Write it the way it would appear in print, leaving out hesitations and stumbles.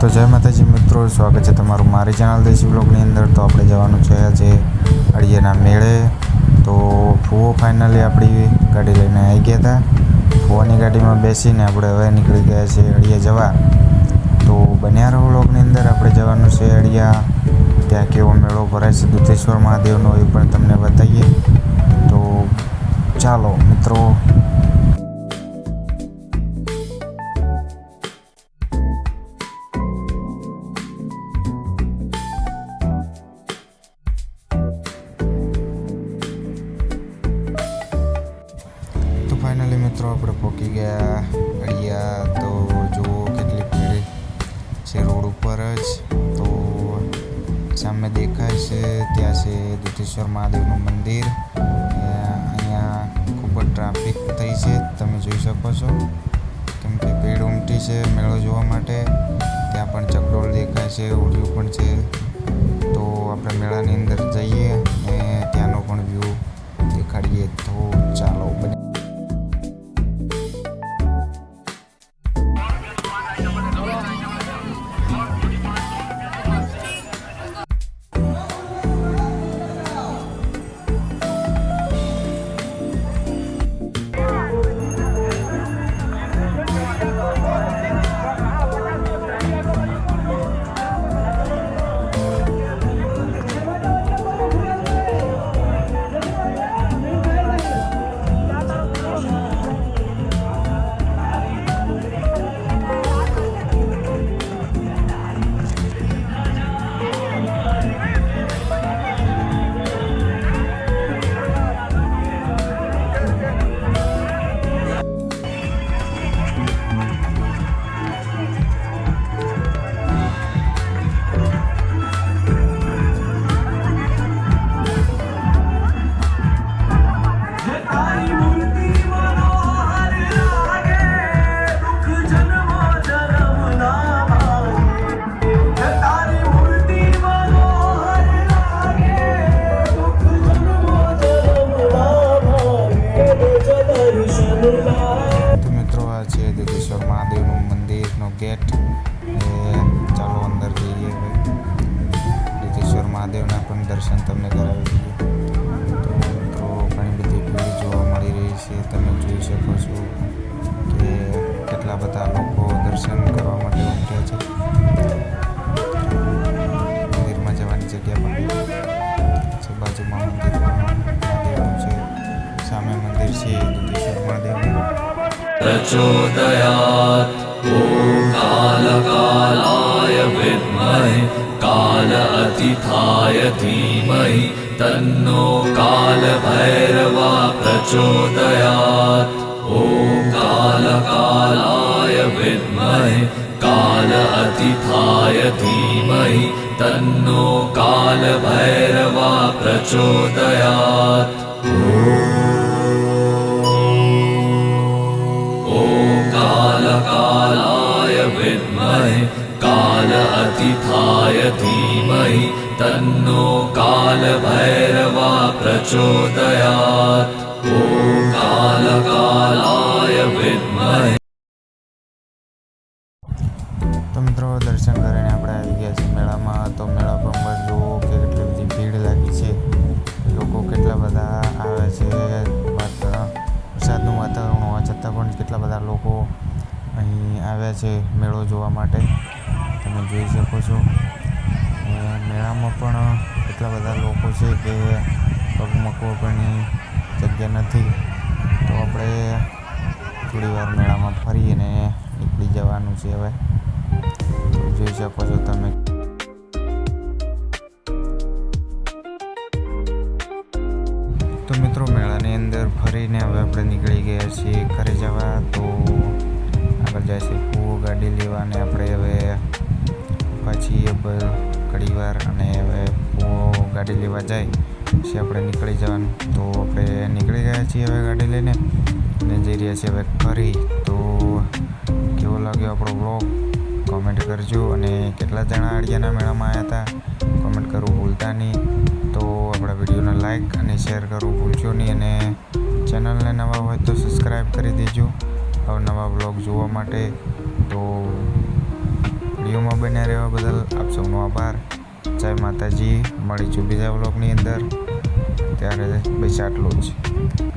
તો જય માતાજી મિત્રો, સ્વાગત છે તમારું મારી ચેનલ દેશી બ્લોગની અંદર। તો આપણે જવાનું છે આજે અડિયાના મેળે। તો ફુઓ ફાઇનલી આપણી ગાડી લઈને આવી ગયા હતા। ફુવાની ગાડીમાં બેસીને આપણે હવે નીકળી ગયા છે અડિયા જવા। તો બન્યા રહો બ્લોગની અંદર। આપણે જવાનું છે અડિયા, ત્યાં કેવો મેળો ભરાય છે દુધેશ્વર મહાદેવનો એ પણ તમને બતાવીએ। તો ચાલો મિત્રો। ફાઇનલી મિત્રો આપણે પહોંચી ગયા અડિયા। તો જુઓ કેટલી ભીડ છે રોડ ઉપર જ। તો સામે દેખાય છે ત્યાં છે દુધેશ્વર મહાદેવનું મંદિર। અહીંયા ખૂબ જ ટ્રાફિક થઈ છે, તમે જોઈ શકો છો, કેમ કે ભીડ ઉમટી છે મેળો જોવા માટે। ત્યાં પણ ચકડોળ દેખાય છે, ઓડિયું પણ છે। તો આપણે મેળાની અંદર જઈએ અને ત્યાંનો પણ વ્યૂ દેખાડીએ। તો ચાલો બને। તો મિત્રો આ છે દુધેશ્વર મહાદેવનું મંદિરનો ગેટ। ચાલો અંદર જઈએ। હવે દુધેશ્વર મહાદેવના પણ દર્શન તમને કરાવી દઈએ। તો મિત્રો ઘણી બધી ભીડ જોવા મળી રહી છે, તમે જોઈ શકો છો કે કેટલા બધા લોકો દર્શન કરવા માટે ઉમટ્યા છે। મંદિરમાં જવાની જગ્યા પણ છે, બાજુમાં મંદિર મહાદેવનું છે, સામે મંદિર છે દુધેશ્વર મહાદેવનું। प्रचोदयात् ॐ कालकालाय विद्महे कालातीताय धीमहि तन्नो कालभैरवः प्रचोदयात्। ॐ कालकालाय विद्महे कालातीताय धीमहि तन्नो कालभैरवः प्रचोदयात्। कालाय विद्महे कालातीताय धीमहि तन्नो कालभैरवः प्रचोदयात्। ॐ कालकालाय विद्महे। તો મિત્રો દર્શન કરીને આપણે આવી ગયા છીએ મેળામાં। તો મેળા પર જુઓ કે કેટલી બધી ભીડ લાગી છે, લોકો કેટલા બધા આવે છે। વરસાદનું વાતાવરણ હોવા છતાં પણ કેટલા બધા લોકો અહીં આવ્યા છે મેળો જોવા માટે, તમે જોઈ શકો છો। મેળામાં પણ એટલા બધા લોકો છે કે પગ મૂકવા પણની જગ્યા નથી। તો આપણે થોડી વાર મેળામાં ફરીને નીકળી જવાનું છે હવે, જોઈ શકો છો તમે। તો મિત્રો મેળાની અંદર ફરીને હવે આપણે નીકળી ગયા છીએ ઘરે જવા। તો આગળ જાય છે ફુઓ ગાડી લેવા અને આપણે હવે પાછી ઘણી વાર અને હવે ફુઓ ગાડી લેવા જાય પછી આપણે નીકળી જવાનું। તો આપણે નીકળી ગયા છીએ હવે ગાડી લઈને અને જઈ રહ્યા છીએ હવે ઘરે। તો કેવો લાગ્યો આપણો બ્લોગ કોમેન્ટ કરજો, અને કેટલા જણા અડિયાના મેળામાં આવ્યા હતા કોમેન્ટ કરવું ભૂલતા નહીં। તો આપણા વિડીયોને લાઈક અને શેર કરવું ભૂલશો નહીં, અને ચેનલને નવા હોય તો સબસ્ક્રાઈબ કરી દેજો અવનવા બ્લોગ જોવા માટે। તો વિડીયોમાં બન્યા રહેવા બદલ આપ સૌનો આભાર. જય માતાજી. મળીશું બીજા વ્લોગની અંદર. ત્યારે બસ આટલું જ.